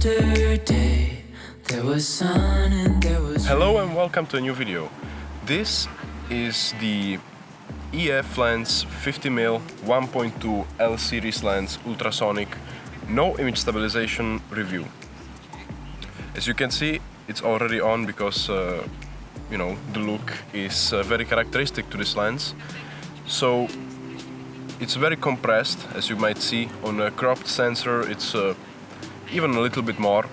Yesterday there was sun and there was Hello and welcome to a new video. This is the EF lens 50mm 1.2 L series lens ultrasonic no image stabilization review. As you can see, it's already on because you know, the look is very characteristic to this lens. So it's very compressed, as you might see. On a cropped sensor it's even a little bit more,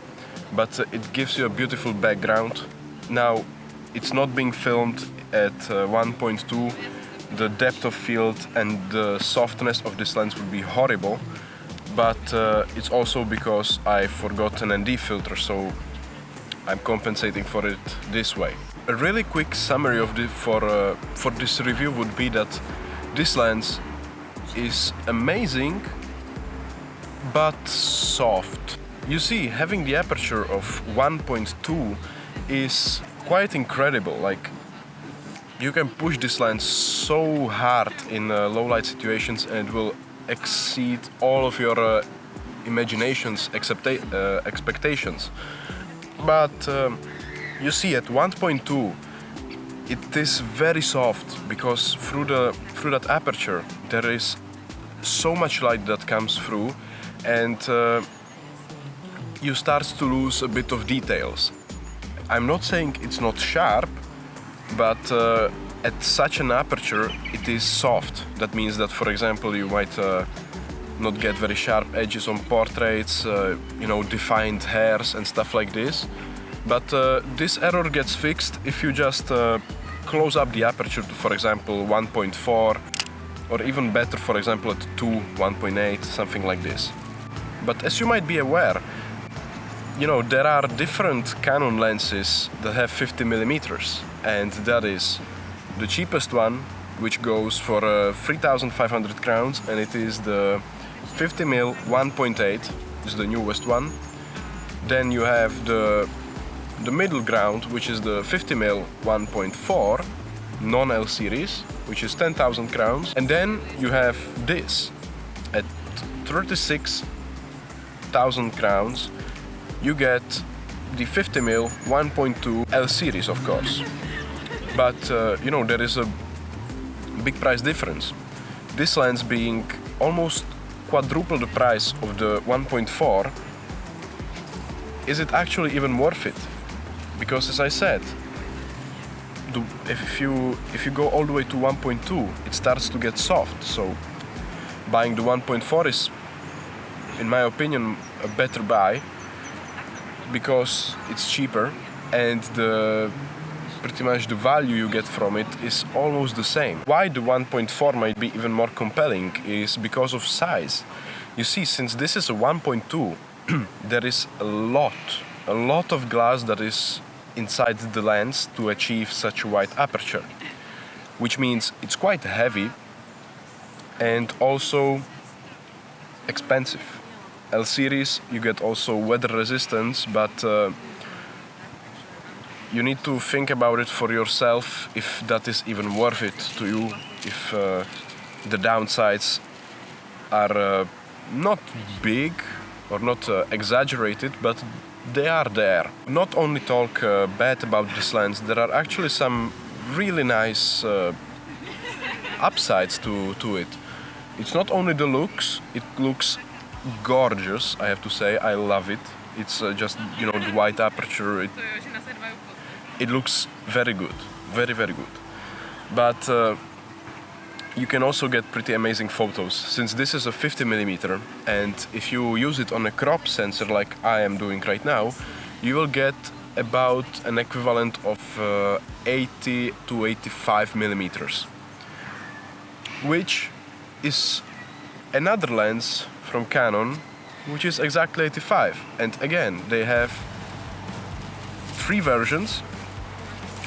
but it gives you a beautiful background. Now, it's not being filmed at 1.2. The depth of field and the softness of this lens would be horrible, but it's also because I forgot an ND filter, so I'm compensating for it this way. A really quick summary of for this review would be that this lens is amazing but soft. You see, having the aperture of 1.2 is quite incredible. Like, you can push this lens so hard in low light situations and it will exceed all of your expectations. But you see, at 1.2 it is very soft because through that aperture there is so much light that comes through, and you start to lose a bit of details. I'm not saying it's not sharp, but at such an aperture it is soft. That means that, for example, you might not get very sharp edges on portraits, you know, defined hairs and stuff like this. But this error gets fixed if you just close up the aperture to, for example, 1.4, or even better, for example, at 2, 1.8, something like this. But as you might be aware, you know, there are different Canon lenses that have 50mm, and that is the cheapest one, which goes for 3,500 crowns, and it is the 50mm 1.8, is the newest one. Then you have the middle ground, which is the 50mm 1.4 non-L series, which is 10,000 crowns. And then you have this at 36,000 crowns. You get the 50mm 1.2 L series, of course. But you know, there is a big price difference. This lens being almost quadruple the price of the 1.4, is it actually even worth it? Because, as I said, if you go all the way to 1.2, it starts to get soft. So buying the 1.4 is, in my opinion, a better buy, because it's cheaper and pretty much the value you get from it is almost the same. Why the 1.4 might be even more compelling is because of size. You see, since this is a 1.2, there is a lot of glass that is inside the lens to achieve such a wide aperture, which means it's quite heavy and also expensive. L series, you get also weather resistance, but you need to think about it for yourself if that is even worth it to you, if the downsides are not big or not exaggerated, but they are there. Not only talk bad about this lens, there are actually some really nice upsides to it. It's not only the looks, it looks gorgeous, I have to say. I love it. It's just, you know, the wide aperture. It looks very good, very, very good. But you can also get pretty amazing photos, since this is a 50mm, and if you use it on a crop sensor like I am doing right now, you will get about an equivalent of 80 to 85mm, which is another lens from Canon, which is exactly 85. And again, they have three versions,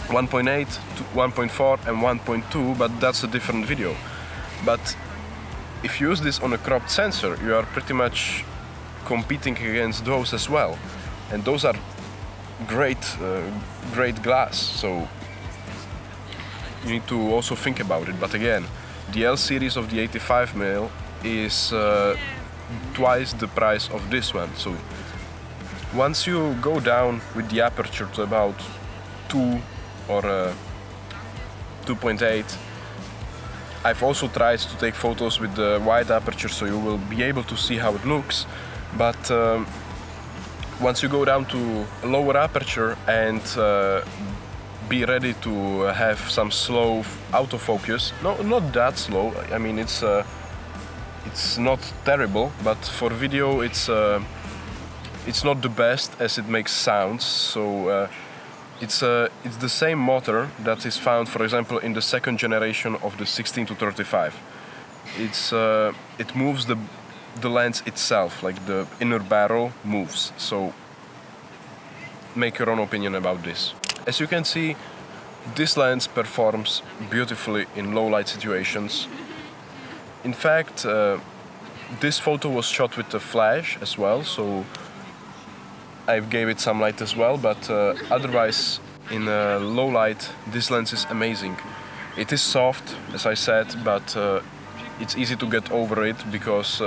1.8, 1.4 and 1.2, but that's a different video. But if you use this on a cropped sensor, you are pretty much competing against those as well. And those are great glass, so you need to also think about it. But again, the L series of the 85mm is twice the price of this one, so Once you go down with the aperture to about 2 or 2.8, I've also tried to take photos with the wide aperture, so you will be able to see how it looks. But once you go down to a lower aperture and be ready to have some slow autofocus, no, not that slow. I mean, it's not terrible, but for video it's not the best as it makes sounds. So it's the same motor that is found, for example, in the second generation of the 16-35. It moves the lens itself, like the inner barrel moves. So make your own opinion about this. As you can see, this lens performs beautifully in low light situations. In fact, this photo was shot with a flash as well, so I gave it some light as well, but otherwise in low light this lens is amazing. It is soft, as I said, but it's easy to get over it because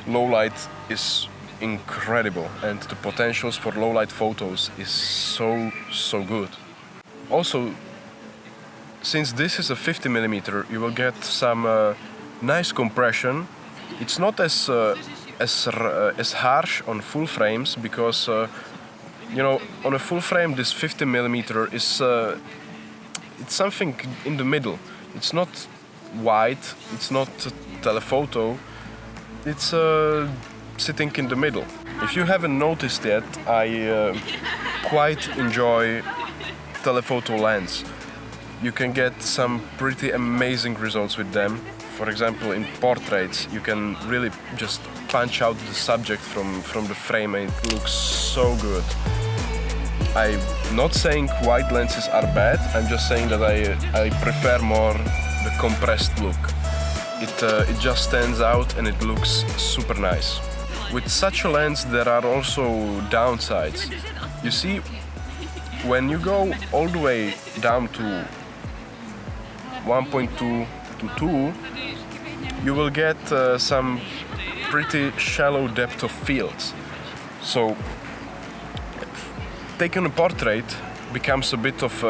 low light is incredible and the potentials for low light photos is so good. Also, since this is a 50mm, you will get some nice compression. It's not as harsh on full frames because you know, on a full frame this 50mm is it's something in the middle. It's not wide, it's not telephoto, it's sitting in the middle. If you haven't noticed yet, I quite enjoy telephoto lens. You can get some pretty amazing results with them. For example, in portraits, you can really just punch out the subject from the frame and it looks so good. I'm not saying wide lenses are bad, I'm just saying that I prefer more the compressed look. It just stands out and it looks super nice. With such a lens there are also downsides. You see, when you go all the way down to 1.2 to 2, you will get some pretty shallow depth of fields. So taking a portrait becomes a bit of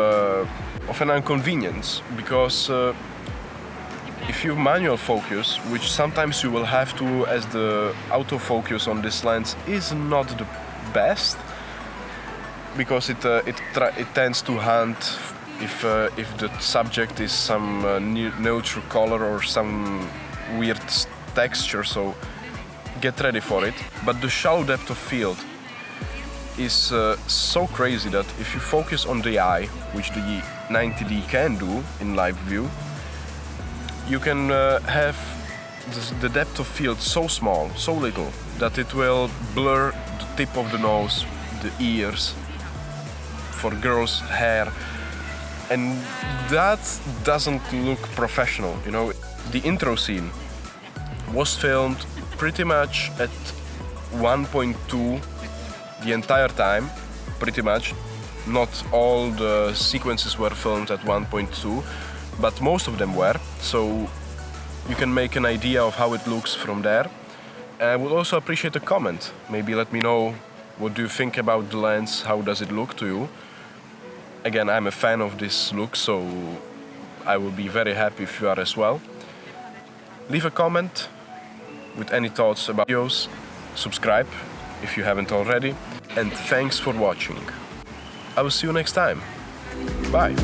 an inconvenience because if you manual focus, which sometimes you will have to, as the autofocus on this lens is not the best, because it tends to hunt if the subject is some neutral color or some weird texture, so get ready for it. But the shallow depth of field is so crazy that if you focus on the eye, which the 90D can do in live view, you can have the depth of field so small, so little, that it will blur the tip of the nose, the ears, for girls' hair, and that doesn't look professional, you know. The intro scene was filmed pretty much at 1.2 the entire time, pretty much. Not all the sequences were filmed at 1.2, but most of them were, so you can make an idea of how it looks from there. And I would also appreciate a comment. Maybe let me know what do you think about the lens, how does it look to you. Again, I'm a fan of this look, so I will be very happy if you are as well. Leave a comment with any thoughts about videos, subscribe if you haven't already, and thanks for watching. I will see you next time. Bye.